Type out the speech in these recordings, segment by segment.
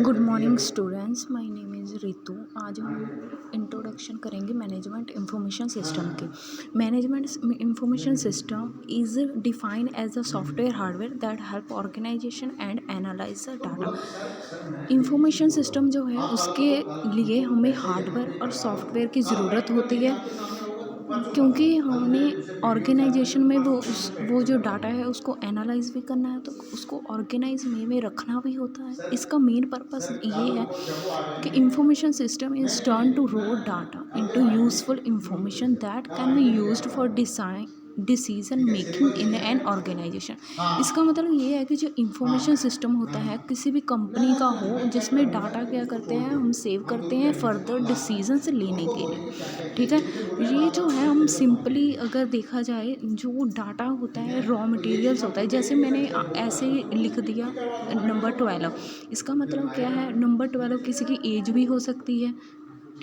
Good morning students, my name is Ritu. आज हम introduction करेंगे मैनेजमेंट इंफॉर्मेशन सिस्टम के। Management information system is defined as a software hardware that help organisation and analyse the data. Information system जो है उसके लिए हमें hardware और सॉफ्टवेयर की ज़रूरत होती है, क्योंकि हमने ऑर्गेनाइजेशन में वो जो डाटा है उसको एनालाइज भी करना है, तो उसको ऑर्गेनाइज में रखना भी होता है। इसका मेन पर्पस ये है कि information system is turn to raw data into useful information that can be used for decision making in an organisation. इसका मतलब ये है कि जो इंफॉर्मेशन सिस्टम होता है किसी भी कंपनी का हो, जिसमें डाटा क्या करते हैं हम सेव करते हैं फर्दर डिसीजंस लेने के लिए, ठीक है। ये जो है हम सिंपली अगर देखा जाए, जो डाटा होता है रॉ मटेरियल्स होता है। जैसे मैंने ऐसे ही लिख दिया नंबर 12। इसका मतलब क्या है, नंबर 12 किसी की एज भी हो सकती है,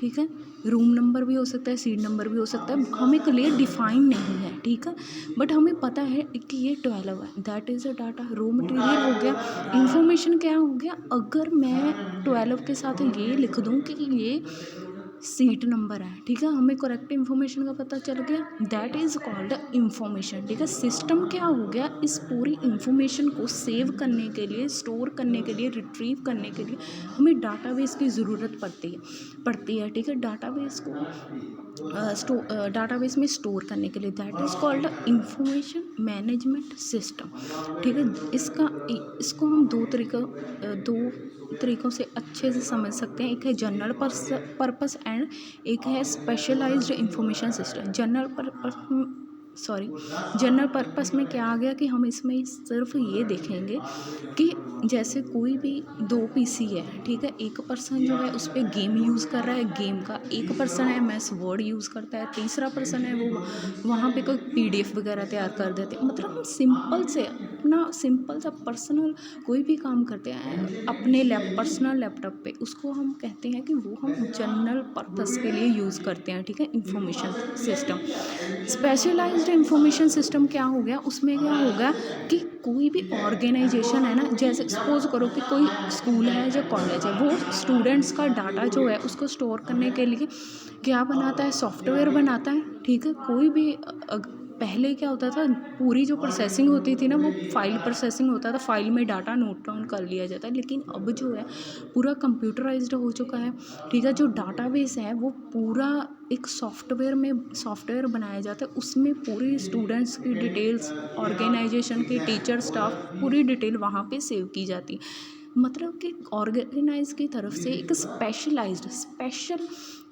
ठीक है, रूम नंबर भी हो सकता है, सीट नंबर भी हो सकता है, हमें क्लियर डिफाइन नहीं है, ठीक है। बट हमें पता है कि ये 12 है, that is a data, raw material हो गया। इंफॉर्मेशन क्या हो गया, अगर मैं 12 के साथ ये लिख दूँ कि ये सीट नंबर है, ठीक है, हमें करेक्ट इन्फॉर्मेशन का पता चल गया, दैट इज़ कॉल्ड इंफॉर्मेशन, ठीक है। सिस्टम क्या हो गया, इस पूरी इंफॉर्मेशन को सेव करने के लिए, स्टोर करने के लिए, रिट्रीव करने के लिए हमें डाटाबेस की ज़रूरत पड़ती है, ठीक है। डाटाबेस को डाटाबेस में स्टोर करने के लिए, that is called information management system, ठीक है। इसको हम दो तरीक़ों से अच्छे से समझ सकते हैं। एक है जनरल पर्पस एंड एक है specialised information system. General purpose में क्या आ गया कि हम इसमें सिर्फ ये देखेंगे कि जैसे कोई भी 2 पीसी है, ठीक है, एक पर्सन जो है उस पे गेम यूज़ कर रहा है, गेम का एक पर्सन है एमएस वर्ड यूज़ करता है, तीसरा पर्सन है वो वहाँ पे कोई पीडीएफ वगैरह तैयार कर देते हैं। मतलब हम सिंपल से अपना सिंपल सा पर्सनल कोई भी काम करते हैं अपने पर्सनल लैपटॉप पे, उसको हम कहते हैं कि वो हम जनरल पर्पस के लिए यूज़ करते हैं, ठीक है। Information system, specialised information system क्या हो गया, उसमें क्या होगा कि कोई भी ऑर्गेनाइजेशन है ना, जैसे सपोज करो कि कोई स्कूल है या कॉलेज है, वो स्टूडेंट्स का डाटा जो है उसको स्टोर करने के लिए क्या बनाता है, सॉफ्टवेयर बनाता है, ठीक है। कोई भी पहले क्या होता था, पूरी जो प्रोसेसिंग होती थी ना, वो फाइल प्रोसेसिंग होता था, फाइल में डाटा नोट डाउन कर लिया जाता है। लेकिन अब जो है पूरा कंप्यूटराइज्ड हो चुका है, ठीक है। जो डाटाबेस है वो पूरा एक सॉफ्टवेयर बनाया जाता है, उसमें पूरी स्टूडेंट्स की डिटेल्स, ऑर्गेनाइजेशन के टीचर स्टाफ पूरी डिटेल वहाँ पे सेव की जाती है। मतलब कि ऑर्गेनाइज की तरफ से एक स्पेशल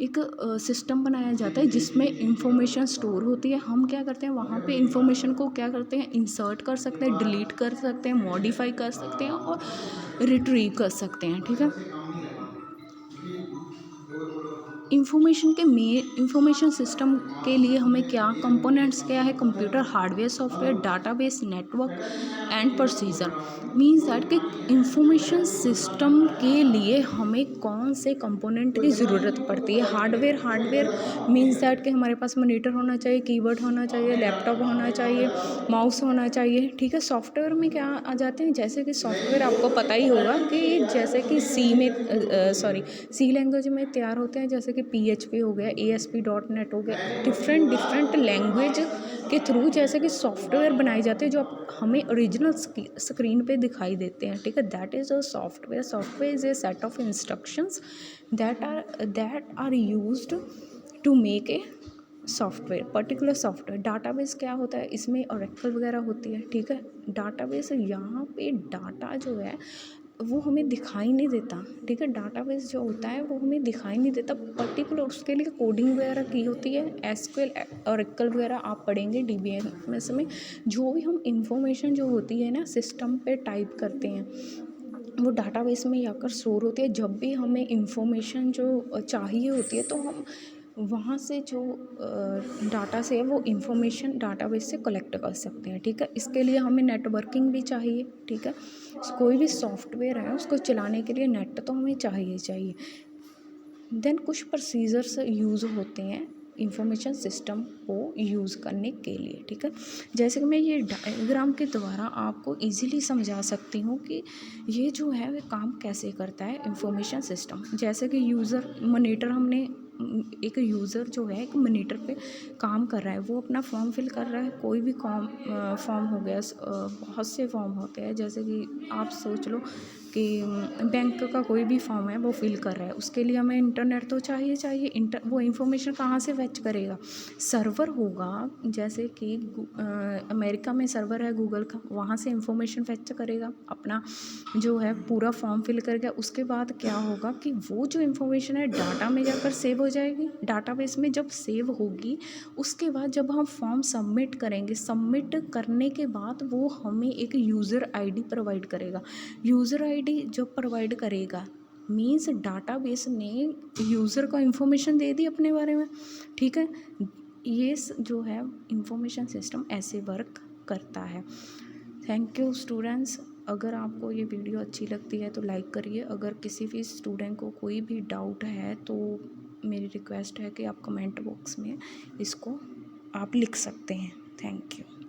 एक सिस्टम बनाया जाता है जिसमें इंफॉर्मेशन स्टोर होती है। हम क्या करते हैं, वहाँ पे इंफॉर्मेशन को क्या करते हैं, इंसर्ट कर सकते हैं, डिलीट कर सकते हैं, मॉडिफाई कर सकते हैं और रिट्रीव कर सकते हैं, ठीक है। इंफॉर्मेशन सिस्टम के लिए हमें क्या कंपोनेंट्स क्या है, computer hardware, software, database, network and procedure. Means that कि इंफॉर्मेशन सिस्टम के लिए हमें कौन से कंपोनेंट की ज़रूरत पड़ती है। हार्डवेयर मींस दैट कि हमारे पास मॉनिटर होना चाहिए, कीबोर्ड होना चाहिए, लैपटॉप होना चाहिए, माउस होना चाहिए, ठीक है। सॉफ्टवेयर में क्या आ जाते हैं, जैसे कि सॉफ्टवेयर आपको पता ही होगा कि जैसे कि सी लैंग्वेज में तैयार होते हैं, जैसे कि PHP हो गया, ASP.NET हो गया, डिफरेंट लैंग्वेज के थ्रू जैसे कि सॉफ्टवेयर बनाए जाते हैं जो हमें ओरिजिनल स्क्रीन पे दिखाई देते हैं, ठीक है। That is a software is a set of instructions that are used to make a software, particular software. Database क्या होता है, इसमें ओरेकल वगैरह होती है, ठीक है। डाटाबेस यहाँ पे डाटा जो है वो हमें दिखाई नहीं देता, ठीक है। डाटाबेस जो होता है वो हमें दिखाई नहीं देता, पर्टिकुलर उसके लिए कोडिंग वगैरह की होती है, एसक्यूएल ओरेकल वगैरह आप पढ़ेंगे DBMS में। जो भी हम इंफॉर्मेशन जो होती है ना सिस्टम पे टाइप करते हैं, वो डाटाबेस में आकर स्टोर होती है। जब भी हमें इंफॉर्मेशन जो चाहिए होती है तो हम वहाँ से जो डाटा से है वो इंफॉर्मेशन डाटाबेस से कलेक्ट कर सकते हैं, ठीक है। इसके लिए हमें नेटवर्किंग भी चाहिए, ठीक है। कोई भी सॉफ्टवेयर है उसको चलाने के लिए नेट तो हमें चाहिए। देन कुछ प्रोसीजर्स यूज़ होते हैं इंफॉर्मेशन सिस्टम को यूज़ करने के लिए। ठीक है, जैसे कि मैं ये डायग्राम के द्वारा आपको इजीली समझा सकती हूँ कि ये जो है वह काम कैसे करता है इंफॉर्मेशन सिस्टम। जैसे कि यूज़र मॉनिटर, हमने एक यूज़र जो है एक मॉनिटर पे काम कर रहा है, वो अपना फॉर्म फिल कर रहा है। कोई भी फॉर्म हो गया, बहुत से फॉर्म होते हैं, जैसे कि आप सोच लो कि बैंक का कोई भी फॉर्म है वो फिल कर रहा है, उसके लिए हमें इंटरनेट तो चाहिए। वो इंफॉर्मेशन कहाँ से फेच करेगा? सर्वर होगा, जैसे कि अमेरिका में सर्वर है गूगल का, वहाँ से इंफॉर्मेशन फेच करेगा, अपना जो है पूरा फॉर्म फिल करके। उसके बाद क्या होगा कि वो जो इंफॉर्मेशन है डाटा में जाकर सेव हो जाएगी। डाटाबेस में जब सेव होगी, उसके बाद जब हम फॉर्म सबमिट करेंगे, सबमिट करने के बाद वो हमें एक यूज़र आईडी प्रोवाइड करेगा। यूज़र आईडी जब प्रोवाइड करेगा, मीन्स डाटाबेस ने यूज़र को इन्फॉर्मेशन दे दी अपने बारे में। ठीक है, ये जो है इंफॉर्मेशन सिस्टम ऐसे वर्क करता है। Thank you students. अगर आपको ये वीडियो अच्छी लगती है तो लाइक करिए। अगर किसी भी स्टूडेंट को कोई भी डाउट है तो मेरी रिक्वेस्ट है कि आप कमेंट बॉक्स में इसको आप लिख सकते हैं। Thank you.